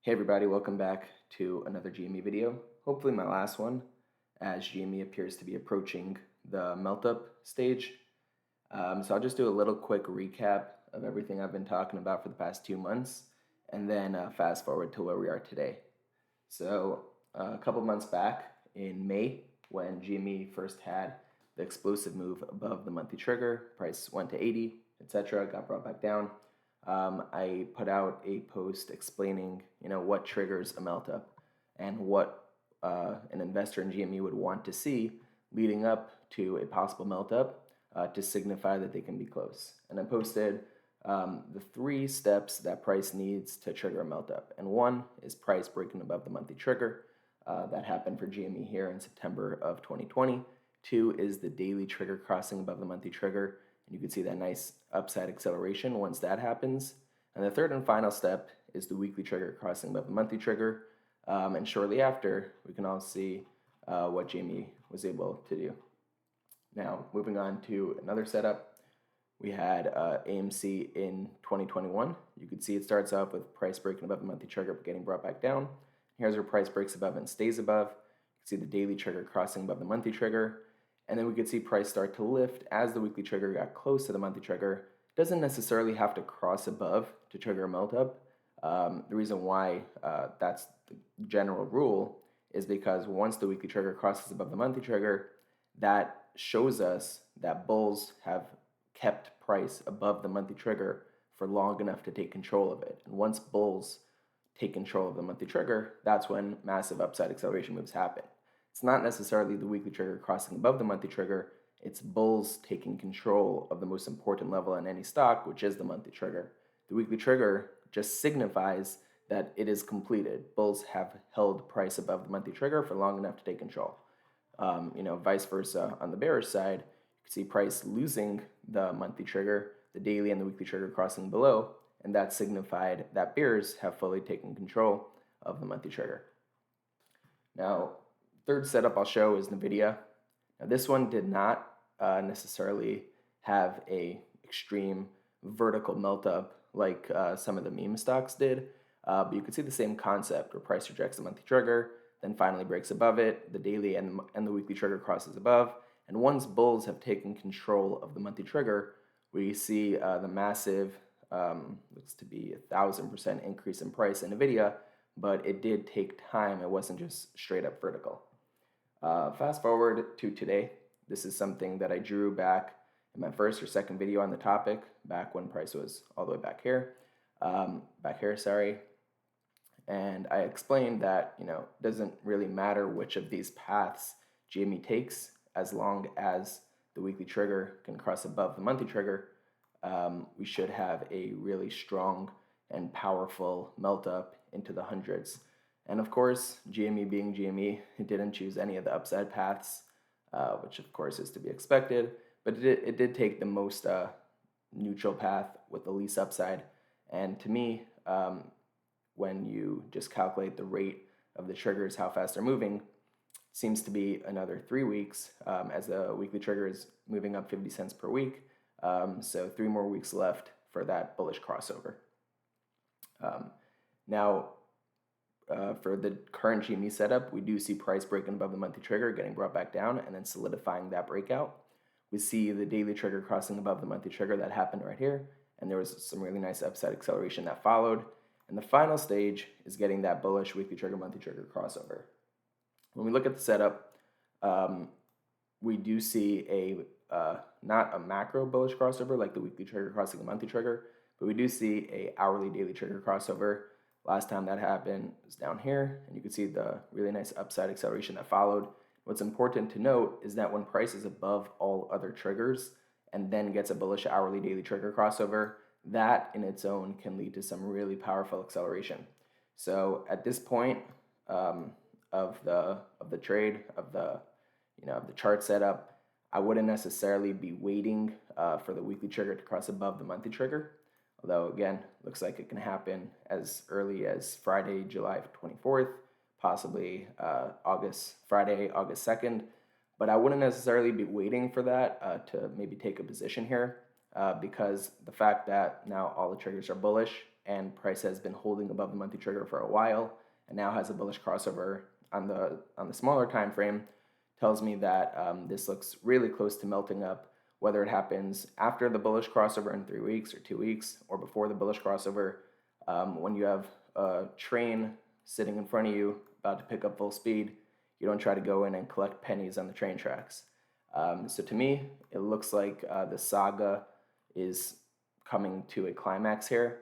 Hey everybody, welcome back to another GME video. Hopefully my last one, as GME appears to be approaching the melt up stage. So I'll just do a little quick recap of everything I've been talking about for the past 2 months, and then fast forward to where we are today. So a couple months back in May, when GME first had the explosive move above the monthly trigger, price went to 80, etc., got brought back down. I put out a post explaining, what triggers a melt up and what an investor in GME would want to see leading up to a possible melt up to signify that they can be close. And I posted the 3 steps that price needs to trigger a melt up. And one is price breaking above the monthly trigger. That happened for GME here in September of 2020. 2 is the daily trigger crossing above the monthly trigger. And you can see that nice upside acceleration once that happens. And the third and final step is the weekly trigger crossing above the monthly trigger. And shortly after, we can all see what GME was able to do. Now, moving on to another setup, we had AMC in 2021. You can see it starts off with price breaking above the monthly trigger but getting brought back down. Here's where price breaks above and stays above. You can see the daily trigger crossing above the monthly trigger. And then we could see price start to lift as the weekly trigger got close to the monthly trigger. It doesn't necessarily have to cross above to trigger a melt up. The reason why that's the general rule is because once the weekly trigger crosses above the monthly trigger, that shows us that bulls have kept price above the monthly trigger for long enough to take control of it. And once bulls take control of the monthly trigger, that's when massive upside acceleration moves happen. It's not necessarily the weekly trigger crossing above the monthly trigger, it's bulls taking control of the most important level in any stock, which is the monthly trigger. The weekly trigger just signifies that it is completed. Bulls have held price above the monthly trigger for long enough to take control. Vice versa on the bearish side, you can see price losing the monthly trigger, the daily and the weekly trigger crossing below, and that signified that bears have fully taken control of the monthly trigger. Now, third setup I'll show is Nvidia. Now, this one did not necessarily have a extreme vertical melt up like some of the meme stocks did, but you can see the same concept where price rejects the monthly trigger, then finally breaks above it, the daily and the weekly trigger crosses above, and once bulls have taken control of the monthly trigger, we see the massive, looks to be 1,000% increase in price in Nvidia, but it did take time. It wasn't just straight up vertical. Fast forward to today. This is something that I drew back in my first or second video on the topic, back when price was all the way back here, and I explained that, it doesn't really matter which of these paths GME takes as long as the weekly trigger can cross above the monthly trigger. We should have a really strong and powerful melt up into the hundreds. And of course, GME being GME, it didn't choose any of the upside paths, which of course is to be expected, but it did take the most neutral path with the least upside. And to me, when you just calculate the rate of the triggers, how fast they're moving, seems to be another 3 weeks, as the weekly trigger is moving up 50 cents per week. So 3 more weeks left for that bullish crossover. Now, for the current GME setup, we do see price breaking above the monthly trigger, getting brought back down, and then solidifying that breakout. We see the daily trigger crossing above the monthly trigger. That happened right here, and there was some really nice upside acceleration that followed. And the final stage is getting that bullish weekly trigger, monthly trigger crossover. When we look at the setup, we do see not a macro bullish crossover like the weekly trigger crossing the monthly trigger, but we do see a hourly daily trigger crossover. Last time that happened was down here, and you can see the really nice upside acceleration that followed. What's important to note is that when price is above all other triggers and then gets a bullish hourly daily trigger crossover, that in its own can lead to some really powerful acceleration. So at this point of the trade, of the chart setup, I wouldn't necessarily be waiting for the weekly trigger to cross above the monthly trigger. Although again, looks like it can happen as early as Friday, July 24th, possibly Friday, August 2nd. But I wouldn't necessarily be waiting for that to maybe take a position here, because the fact that now all the triggers are bullish and price has been holding above the monthly trigger for a while, and now has a bullish crossover on the smaller time frame, tells me that this looks really close to melting up. Whether it happens after the bullish crossover in 3 weeks or 2 weeks, or before the bullish crossover, when you have a train sitting in front of you about to pick up full speed, you don't try to go in and collect pennies on the train tracks. So to me, it looks like the saga is coming to a climax here,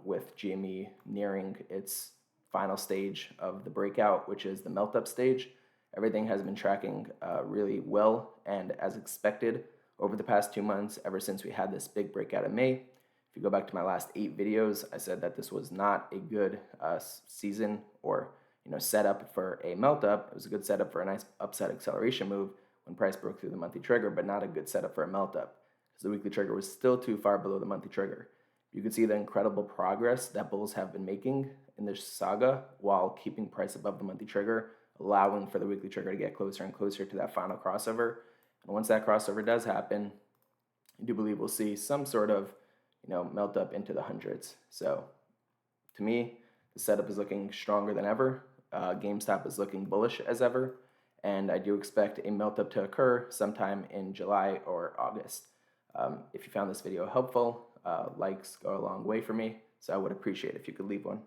with GME nearing its final stage of the breakout, which is the melt up stage. Everything has been tracking really well and as expected over the past 2 months, ever since we had this big breakout in May. If you go back to my last 8 videos, I said that this was not a good season or setup for a melt up. It was a good setup for a nice upside acceleration move when price broke through the monthly trigger, but not a good setup for a melt up because the weekly trigger was still too far below the monthly trigger. You can see the incredible progress that bulls have been making in this saga while keeping price above the monthly trigger, allowing for the weekly trigger to get closer and closer to that final crossover. And once that crossover does happen, I do believe we'll see some sort of melt up into the hundreds. So to me, the setup is looking stronger than ever. Gamestop is looking bullish as ever, and I do expect a melt up to occur sometime in July or August. If you found this video helpful, likes go a long way for me, so I would appreciate it if you could leave one.